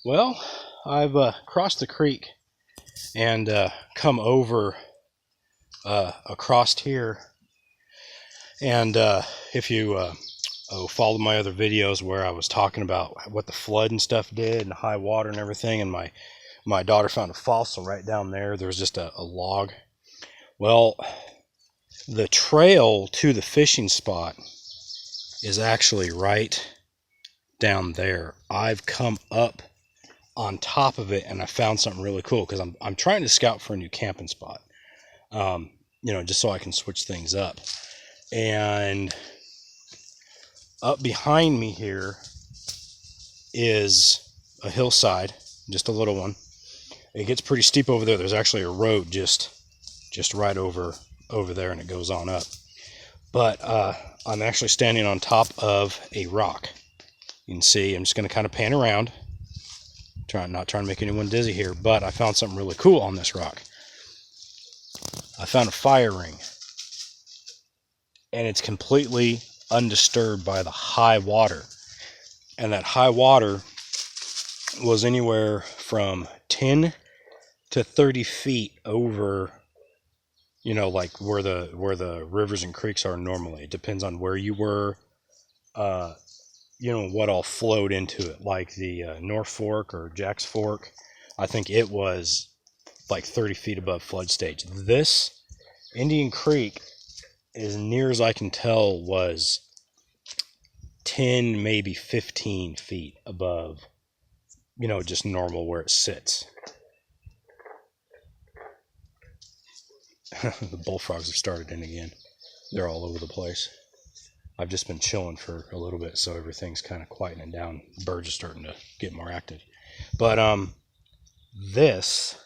Well, I've crossed the creek and come over across here. And if you followed my other videos where I was talking about what the flood and stuff did and high water and everything, and my daughter found a fossil right down there. There was just a log. Well, the trail to the fishing spot is actually right down there. I've come up on top of it and I found something really cool because I'm trying to scout for a new camping spot, just so I can switch things up. And up behind me here is a hillside, just a little one. It gets pretty steep over there. There's actually a road just right over there, and it goes on up. But I'm actually standing on top of a rock. You can see I'm just going to kind of pan around, not trying to make anyone dizzy here, but I found something really cool on this rock. I found a fire ring, and it's completely undisturbed by the high water. And that high water was anywhere from 10 to 30 feet over, like where the rivers and creeks are normally. It depends on where you were, what all flowed into it. Like the North Fork or Jack's Fork, I think it was like 30 feet above flood stage. This Indian Creek, as near as I can tell, was 10, maybe 15 feet above, just normal where it sits. The bullfrogs have started in again. They're all over the place. I've just been chilling for a little bit, so everything's kind of quietening down. Birds are starting to get more active. But this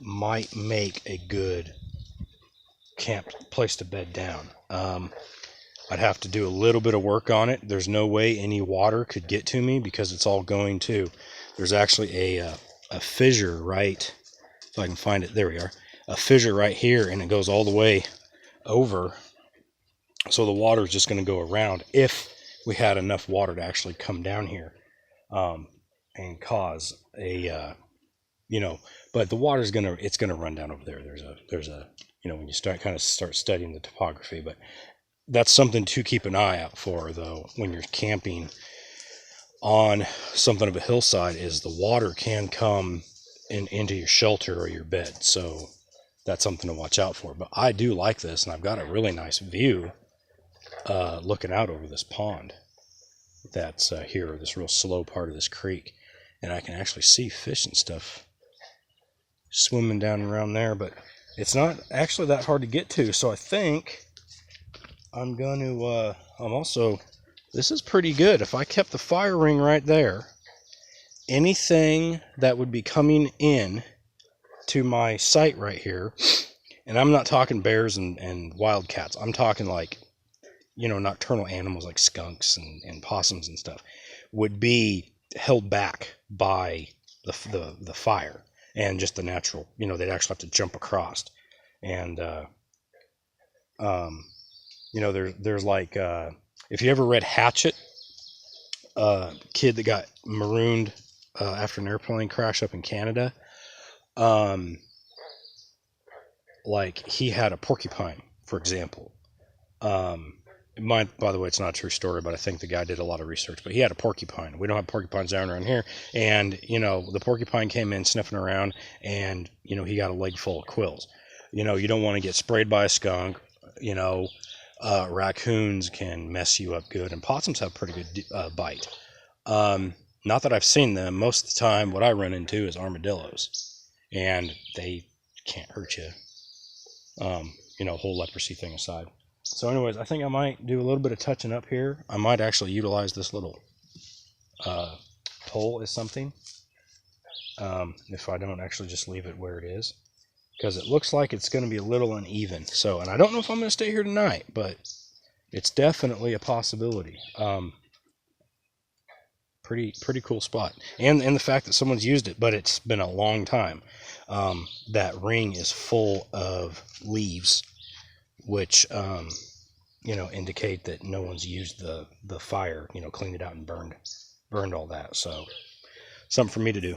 might make a good camp place to bed down. I'd have to do a little bit of work on it. There's no way any water could get to me because it's all going to. There's actually a fissure right, if I can find it. There we are. A fissure right here, and it goes all the way over. So the water is just going to go around if we had enough water to actually come down here and cause a, but the water is it's going to run down over there. There's a, when you start studying the topography, but that's something to keep an eye out for, though, when you're camping on something of a hillside, is the water can come into your shelter or your bed. So that's something to watch out for. But I do like this, and I've got a really nice view looking out over this pond that's here, this real slow part of this creek. And I can actually see fish and stuff swimming down around there, but it's not actually that hard to get to. So I think I'm going to, this is pretty good. If I kept the fire ring right there, anything that would be coming in to my site right here, and I'm not talking bears and wildcats, I'm talking like, nocturnal animals like skunks and possums and stuff, would be held back by the fire and just the natural, they'd actually have to jump across. And, there's like, if you ever read Hatchet, kid that got marooned after an airplane crash up in Canada, like he had a porcupine, for example. By the way, it's not a true story, but I think the guy did a lot of research. But he had a porcupine. We don't have porcupines down around here. And, the porcupine came in sniffing around, and, he got a leg full of quills. You don't want to get sprayed by a skunk. Raccoons can mess you up good, and possums have pretty good bite. Not that I've seen them. Most of the time, what I run into is armadillos, and they can't hurt you. Whole leprosy thing aside. So anyways, I think I might do a little bit of touching up here. I might actually utilize this little pole as something, if I don't actually just leave it where it is, because it looks like it's going to be a little uneven. So, and I don't know if I'm going to stay here tonight, but it's definitely a possibility. Pretty cool spot, and the fact that someone's used it, but it's been a long time. That ring is full of leaves, which indicate that no one's used the fire, cleaned it out and burned all that. So something for me to do.